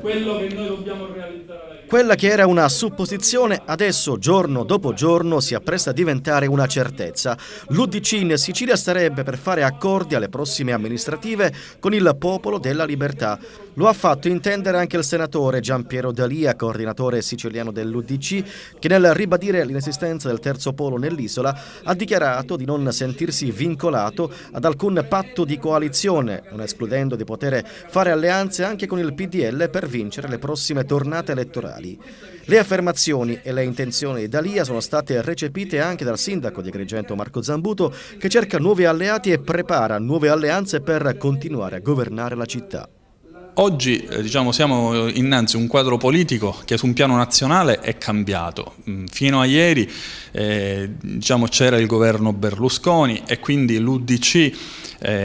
quello che noi dobbiamo realizzare. Quella che era una supposizione adesso, giorno dopo giorno, si appresta a diventare una certezza. L'UDC in Sicilia starebbe per fare accordi alle prossime amministrative con il Popolo della Libertà. Lo ha fatto intendere anche il senatore Giampiero D'Alia, coordinatore siciliano dell'UDC, che nel ribadire l'inesistenza del terzo polo nell'isola ha dichiarato di non sentirsi vincolato ad alcun patto di coalizione, non escludendo di poter fare alleanze anche con il PDL per vincere le prossime tornate elettorali. Le affermazioni e le intenzioni di D'Alia sono state recepite anche dal sindaco di Agrigento Marco Zambuto, che cerca nuovi alleati e prepara nuove alleanze per continuare a governare la città. Oggi siamo innanzi a un quadro politico che su un piano nazionale è cambiato. Fino a ieri c'era il governo Berlusconi e quindi l'UDC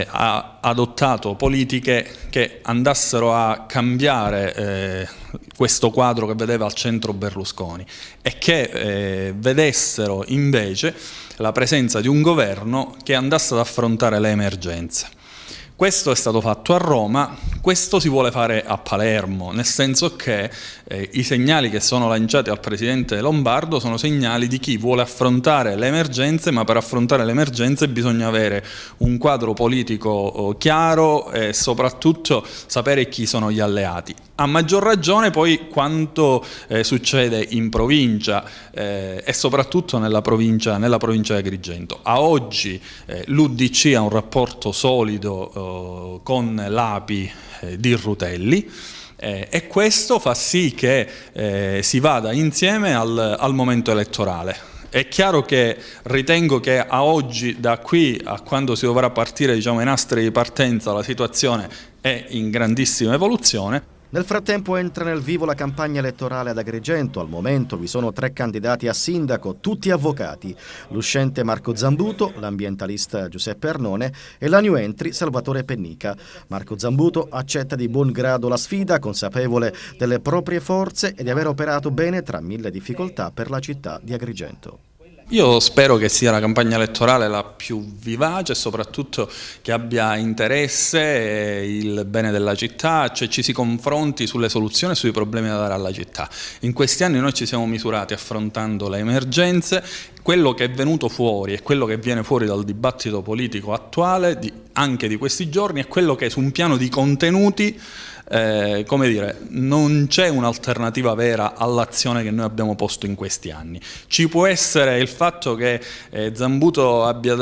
ha adottato politiche che andassero a cambiare questo quadro che vedeva al centro Berlusconi e che vedessero invece la presenza di un governo che andasse ad affrontare le emergenze. Questo è stato fatto a Roma, questo si vuole fare a Palermo, nel senso che i segnali che sono lanciati al presidente Lombardo sono segnali di chi vuole affrontare le emergenze, ma per affrontare le emergenze bisogna avere un quadro politico chiaro e soprattutto sapere chi sono gli alleati. A maggior ragione poi quanto succede in provincia e soprattutto nella provincia di Agrigento. A oggi l'UDC ha un rapporto solido con l'API di Rutelli e questo fa sì che si vada insieme al momento elettorale. È chiaro che ritengo che a oggi, da qui a quando si dovrà partire ai nastri di partenza, la situazione è in grandissima evoluzione. Nel frattempo entra nel vivo la campagna elettorale ad Agrigento. Al momento vi sono 3 candidati a sindaco, tutti avvocati: l'uscente Marco Zambuto, l'ambientalista Giuseppe Arnone e la new entry Salvatore Pennica. Marco Zambuto accetta di buon grado la sfida, consapevole delle proprie forze e di aver operato bene tra 1000 difficoltà per la città di Agrigento. Io spero che sia la campagna elettorale la più vivace e soprattutto che abbia interesse il bene della città, cioè ci si confronti sulle soluzioni e sui problemi da dare alla città. In questi anni noi ci siamo misurati affrontando le emergenze. Quello che è venuto fuori e quello che viene fuori dal dibattito politico attuale, anche di questi giorni, è quello che su un piano di contenuti non c'è un'alternativa vera all'azione che noi abbiamo posto in questi anni. Ci può essere il fatto che Zambuto abbia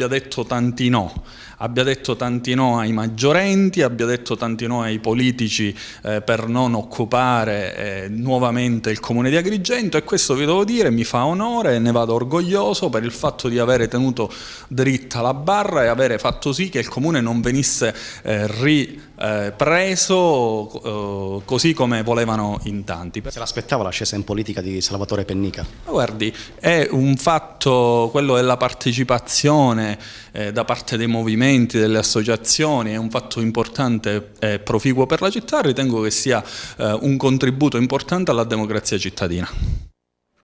detto tanti no. Abbia detto tanti no ai maggiorenti, abbia detto tanti no ai politici per non occupare nuovamente il comune di Agrigento, e questo vi devo dire mi fa onore e ne vado orgoglioso per il fatto di avere tenuto dritta la barra e avere fatto sì che il comune non venisse ripreso così come volevano in tanti. Se l'aspettava l'ascesa in politica di Salvatore Pennica? Guardi, è un fatto, quello della partecipazione da parte dei movimenti, delle associazioni, è un fatto importante e proficuo per la città. Ritengo che sia un contributo importante alla democrazia cittadina.